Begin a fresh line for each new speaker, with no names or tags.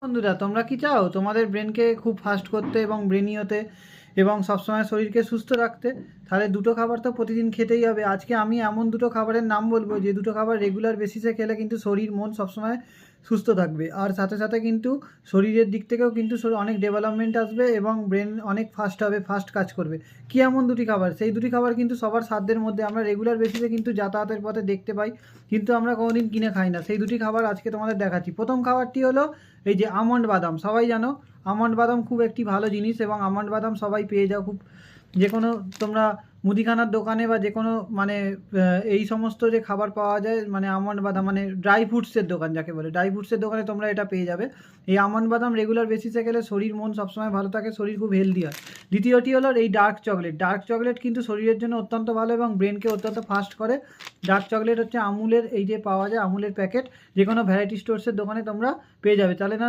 বন্ধুরা, তোমরা কি চাও তোমাদের ব্রেনকে খুব ফাস্ট করতে এবং ব্রেনি হতে এবং সবসময় শরীরকে সুস্থ রাখতে? তাহলে দুটো খাবার তো প্রতিদিন খেতেই হবে। আজকে আমি এমন দুটো খাবারের নাম বলবো যে দুটো খাবার রেগুলার বেসিসে খেলে কিন্তু শরীর মন সবসময় সুস্থ থাকবে, আর সাথে সাথে কিন্তু শরীরের দিক থেকেও কিন্তু অনেক ডেভেলপমেন্ট আসবে এবং ব্রেন অনেক ফাস্ট হবে, ফাস্ট কাজ করবে। কি এমন দুটি খাবার? সেই দুটি খাবার কিন্তু সবার সাধ্যের মধ্যে, আমরা রেগুলার বেসিসে কিন্তু যাতায়াতের পথে দেখতে পাই, কিন্তু আমরা কোনোদিন কিনে খাই না। সেই দুটি খাবার আজকে তোমাদের দেখাচ্ছি। প্রথম খাবারটি হলো এই যে আমন্ড বাদাম। সবাই জানো আমন্ড বাদাম খুব একটি ভালো জিনিস এবং আমন্ড বাদাম সবাই পেয়ে যাও খুব, যে কোনো তোমরা মুদিখানার দোকানে বা যে কোনো মানে এই সমস্ত যে খাবার পাওয়া যায় মানে আমন্ড বাদাম মানে ড্রাই ফ্রুটসের দোকান যাকে বলে, ড্রাই ফ্রুটসের দোকানে তোমরা এটা পেয়ে যাবে। এই আমন্ড বাদাম রেগুলার বেসিসে গেলে শরীর মন সবসময় ভালো থাকে, শরীর খুব হেলদি হয়। দ্বিতীয়টি হলো এই ডার্ক চকলেট। ডার্ক চকলেট কিন্তু শরীরের জন্য অত্যন্ত ভালো এবং ব্রেনকে অত্যন্ত ফাস্ট করে। ডার্ক চকলেট হচ্ছে আমুলের, এই যে পাওয়া যায় আমুলের প্যাকেট, যে কোনো ভ্যারাইটি স্টোর্সের দোকানে তোমরা পেয়ে যাবে। তাহলে না